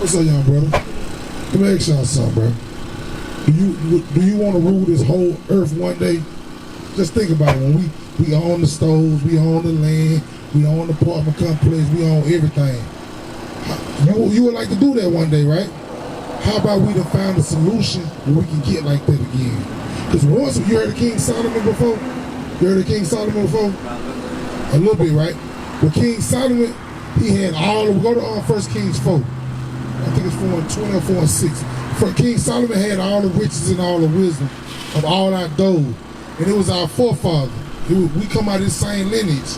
What's up, young brother? Let me ask y'all something, bro. Do you want to rule this whole earth one day? Just think about it. When we own the stoves, we own the land, we own the apartment complex, we own everything. You would like to do that one day, right? How about we to find a solution where we can get like that again? Because once, you heard of King Solomon before? You heard of King Solomon before? A little bit, right? But King Solomon, he had go to 1 Kings 4. I think it's 4:20 or 4:6. King Solomon had all the riches and all the wisdom of all our gold. And it was our forefather. We come out of the same lineage.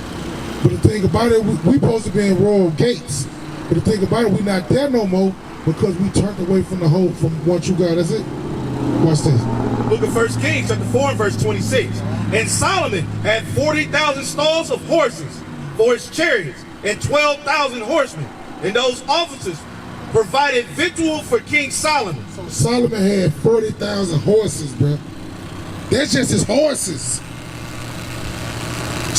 But the thing about it, we supposed to be in royal gates. But the thing about it, we not there no more because we turned away from the hope from one true God. That's it. Watch this. Book of 1 Kings, chapter 4 and verse 26. And Solomon had 40,000 stalls of horses for his chariots and 12,000 horsemen. And those officers provided victual for King Solomon. So Solomon had 40,000 horses, bro. That's just his horses.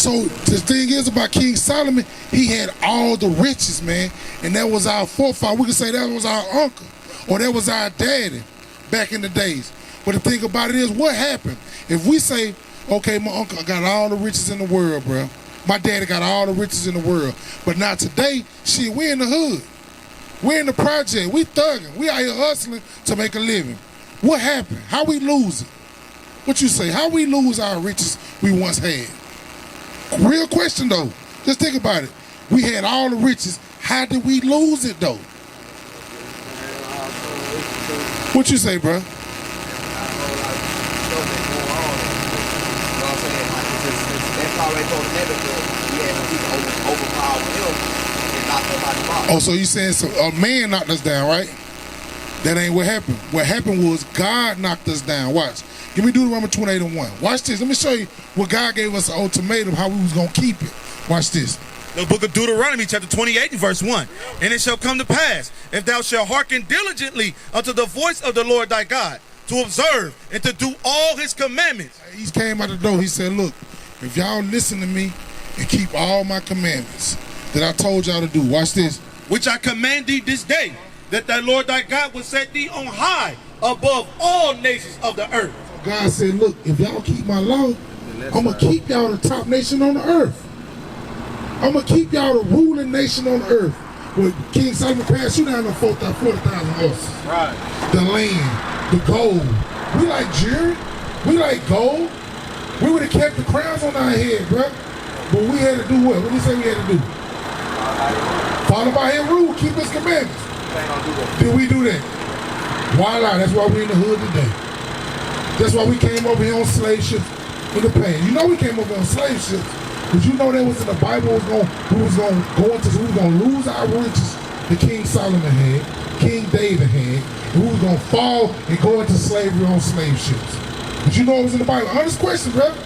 So the thing is about King Solomon, he had all the riches, man. And that was our forefather. We could say that was our uncle or that was our daddy back in the days. But the thing about it is, what happened? If we say, okay, my uncle got all the riches in the world, bro. My daddy got all the riches in the world. But now today, shit, we in the hood. We're in the project. We thugging. We out here hustling to make a living. What happened? How we lose it? What you say? How we lose our riches we once had? Real question, though. Just think about it. We had all the riches. How did we lose it, though? What you say, bro? Oh, so you saying a man knocked us down, right? That ain't what happened. What happened was God knocked us down. Watch. Give me Deuteronomy 28:1. Watch this. Let me show you what God gave us an ultimatum, how we was going to keep it. Watch this. The book of Deuteronomy, chapter 28 and verse 1. And it shall come to pass, if thou shalt hearken diligently unto the voice of the Lord thy God, to observe and to do all his commandments. He came out the door. He said, look, if y'all listen to me and keep all my commandments that I told y'all to do, watch this. Which I command thee this day, that thy Lord thy God will set thee on high above all nations of the earth. God said, look, if y'all keep my law, I'm going to keep y'all the top nation on the earth. I'm going to keep y'all the ruling nation on the earth. When King Solomon passed you down to 40,000 horses. Right. The land, the gold. We like jewelry. We like gold. We would have kept the crowns on our head, bro. But we had to do what? What did he say we had to do? Follow by his rule, keep his commandments. Did we do that? Voila, that's why we're in the hood today. That's why we came over here on slave ships in the pain. You know we came over on slave ships, because you know that was in the Bible, we was going to lose our riches that King Solomon had, King David had, and we was going to fall and go into slavery on slave ships. Did you know it was in the Bible? Honest question, brother.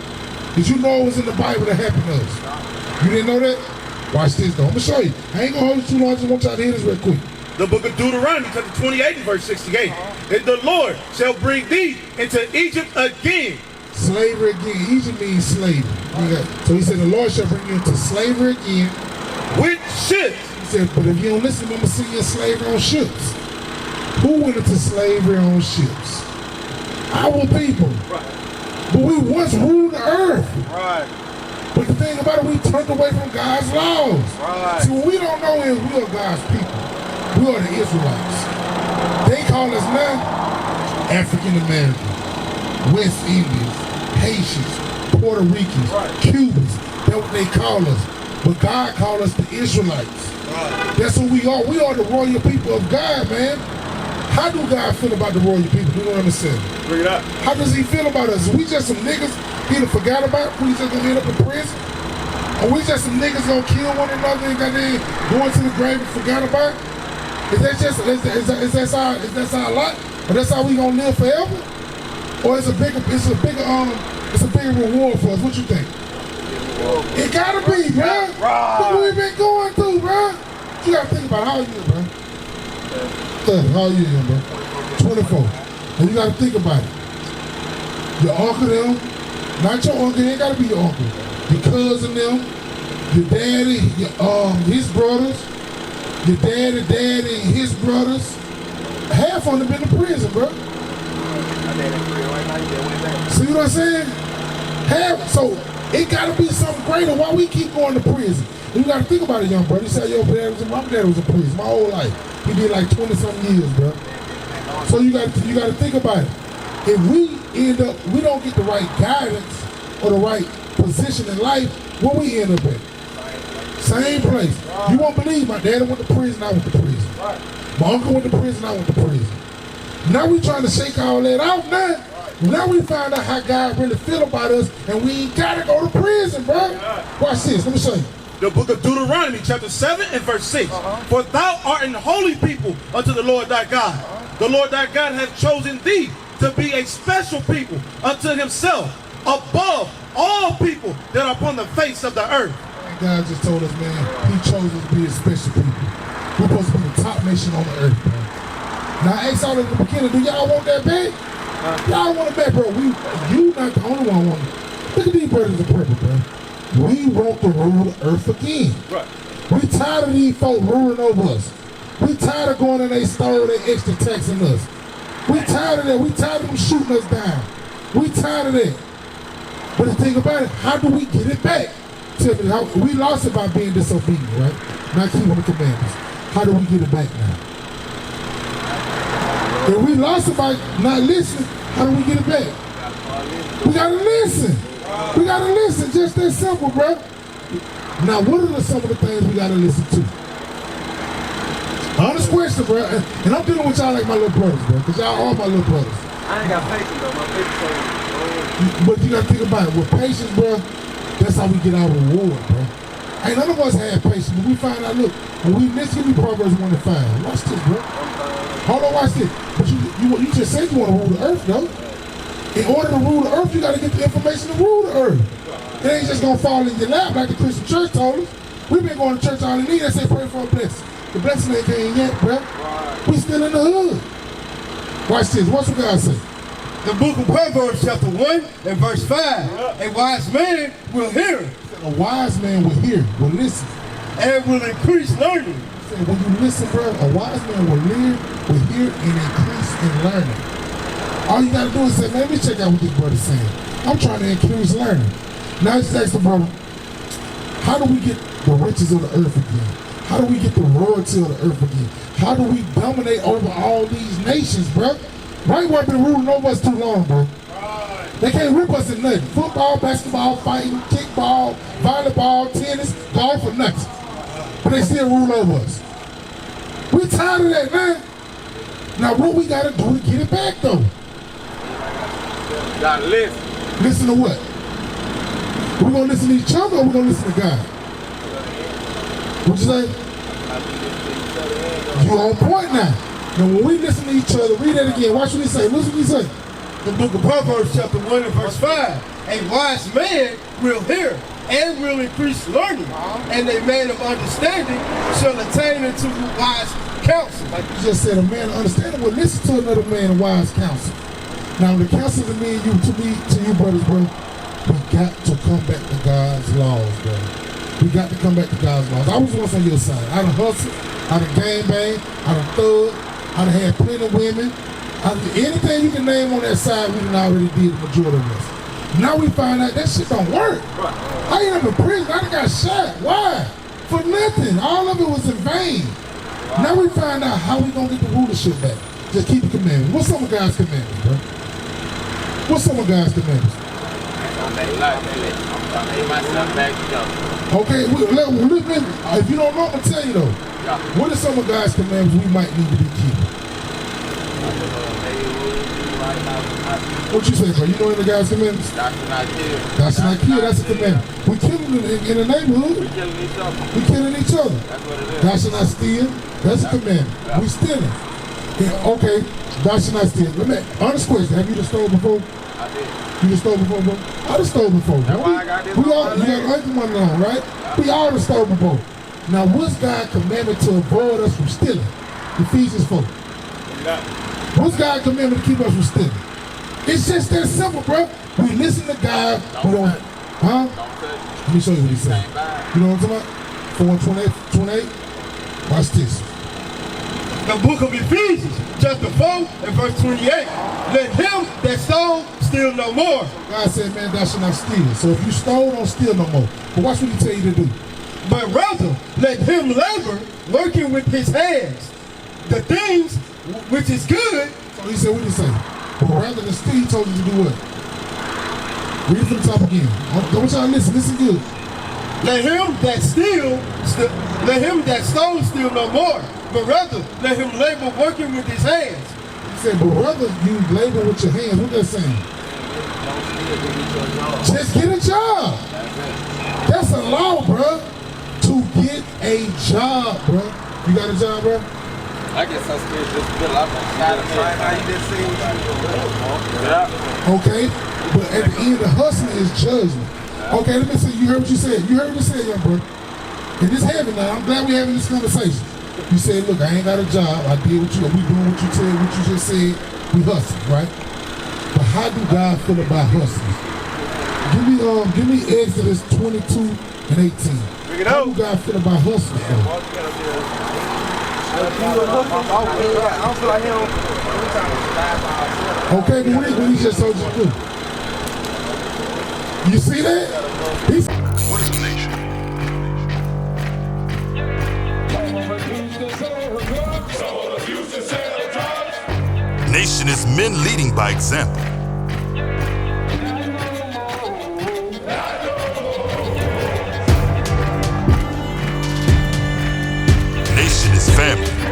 Did you know it was in the Bible that happened to us? You didn't know that? Watch this, though. I'm going to show you. I ain't going to hold you too long. I just want y'all to hear this real quick. The book of Deuteronomy, chapter 28 and verse 68. And the Lord shall bring thee into Egypt again. Slavery again. Egypt means slavery. So he said, the Lord shall bring you into slavery again. With ships. He said, but if you don't listen, I'm going to see you in slavery on ships. Who went into slavery on ships? Our people. Right. But we once ruled the earth. Right. But the thing about it, we turned away from God's laws. Right. See, what we don't know is we are God's people. We are the Israelites. They call us now African American, West Indians, Haitians, Puerto Ricans, Cubans. That's what they call us. But God called us the Israelites. Right. That's who we are. We are the royal people of God, man. How do God feel about the royal people? Do you understand? Bring it up. How does he feel about us? Are we just some niggas he done forgot about? We just gonna end up in prison? Are we just some niggas gonna kill one another and going to the grave and forgot about? Is that our lot? Or that's how we gonna live forever? Or it's a bigger reward for us? What you think? It gotta be, bro. Look what we've been going through, bro. You gotta think about how old you, bro. How old you, bro? 24. And you gotta think about it. Your uncle them, not your uncle, it ain't gotta be your uncle. Your cousin them, your daddy, his brothers, Your daddy and his brothers, half of them been in prison, bro. See what I'm saying? Half. So it gotta be something greater. Why we keep going to prison? You gotta think about it, young brother. You said your dad was in, my dad was in prison my whole life. He did like 20-something years, bro. So you gotta think about it. If we end up, we don't get the right guidance or the right position in life, where we end up at? Same place. You won't believe my dad went to prison, I went to prison. My uncle went to prison, I went to prison. Now we trying to shake all that out now. Now we find out how God really feel about us, and we ain't gotta go to prison, bro. Watch this, let me show you. The book of Deuteronomy, chapter 7 and verse 6. For thou art an holy people unto the Lord thy God. The Lord thy God hath chosen thee to be a special people unto himself, above all people that are upon the face of the earth. God just told us, man, he chose us to be a special people. We're supposed to be the top nation on the earth, bro. Now, I asked y'all at the beginning, do y'all want that bad? Y'all want it bad, bro. You not the only one want it. Look at these brothers of purple, bro. We want to rule the earth again. Right. We tired of these folk ruling over us. We tired of going in their store, they extra taxing us. We tired of that. We tired of them shooting us down. We tired of that. But the thing about it, how do we get it back? Tell me, we lost it by being disobedient, right? Not keeping the commandments. How do we get it back now? If we lost it by not listening, how do we get it back? We gotta listen. We gotta listen, just that simple, bro. Now, what are some of the things we gotta listen to? Honest question, bro. And I'm dealing with y'all like my little brothers, bro, because y'all are my little brothers. I ain't got patience, though. My patience. But you gotta think about it. With patience, bro, that's how we get our reward, bro. Ain't none of us have patience, but we find out, look, when we listen to Proverbs 1 and 5. Watch this, bro. Hold on, watch this. But you just said you want to rule the earth, though. In order to rule the earth, you got to get the information to rule the earth. It ain't just going to fall in your lap like the Christian church told us. We've been going to church all the need. They say pray for a blessing. The blessing ain't came yet, bro. We still in the hood. Watch this. What's what God say? The book of Proverbs, chapter 1 and verse 5. A wise man will hear. A wise man will hear, will listen. And will increase learning. When you listen, bro, a wise man will hear and increase in learning. All you gotta do is say, man, let me check out what this brother's saying. I'm trying to increase learning. Now just ask the brother, how do we get the riches of the earth again? How do we get the royalty of the earth again? How do we dominate over all these nations, bro? White boy been ruling over us too long, bro. They can't rip us in nothing. Football, basketball, fighting, kickball, volleyball, tennis, golf, or nothing. But they still rule over us. We tired of that, man. Now what we gotta do to get it back, though? You gotta listen. Listen to what? We gonna listen to each other or we gonna listen to God? What you say? You on point now. Now when we listen to each other, read that again. Watch what he say. Listen what he say. The book of Proverbs, chapter 1 and verse 5. A wise man will hear and will increase learning, and a man of understanding shall attain into wise counsel. Like you just said, a man of understanding will listen to another man of wise counsel. Now the counsel to me and you, to you brothers, bro, we got to come back to God's laws, bro. We got to come back to God's laws. I was once on your side. I done hustled, I done gangbang, I done thug, I done had plenty of women. Anything you can name on that side, we done already did the majority of us. Now we find out that shit don't work. I ain't up in prison, I done got shot. Why? For nothing. All of it was in vain. Now we find out how we gonna get the rulership back. Just keep the commandments. What's some of God's commandments, bro? What's some of God's commandments? Okay, if you don't know, I'm gonna tell you though. What are some of God's commandments we might need to be keeping? What you say, bro? You know any of God's commandments? Thou shalt not kill. Thou shalt not kill. That's a commandment. We killing in the neighborhood. We killing each other. We killing each other. That's what it is. Thou shalt not steal. That's a commandment. We stealing. Yeah, okay. Thou shalt not steal. Let me honest question. Have you just stole before? I did. You just stole before, bro? I just stole before, bro. That's why I got this You on got my leg. other money on, right? We all just stole before. Now, what's God's commandment to avoid us from stealing? Ephesians 4. What's God's commandment to keep us from stealing? It's just that simple, bro. We listen to God. We don't. Huh? Let me show you what he said. You know what I'm talking about? 4:28. Watch this. The book of Ephesians, chapter 4 and verse 28. Let him that stole steal no more. God said, man, thou shalt not steal. So if you stole, don't steal no more. But watch what he tell you to do. But rather, let him labor, working with his hands, the things which is good. So he said, what did he say? But rather than steal, he told you to do what? Read it from the top again. I want y'all to listen good. Let him that stole steal no more, but rather let him labor working with his hands. He said, but rather you labor with your hands. What that saying? Just get a job. That's a law, bro. To get a job, bro. You got a job, bro? I get so scared just to build up on how you just seen. Yeah. Okay, but at the end, the hustling is judgment. Okay, let me see. You heard what you said. You heard what you said, young bro. And this heavy now. I'm glad we're having this conversation. You said, look, I ain't got a job. I did what you. We doing what you said. What you just said. We hustling, right? But how do God feel about hustling? Give me Exodus 22 and 18. How do God feel about hustling? Okay, but what he just told you to do? You see that? What is a nation? Nation is men leading by example. Nation is family.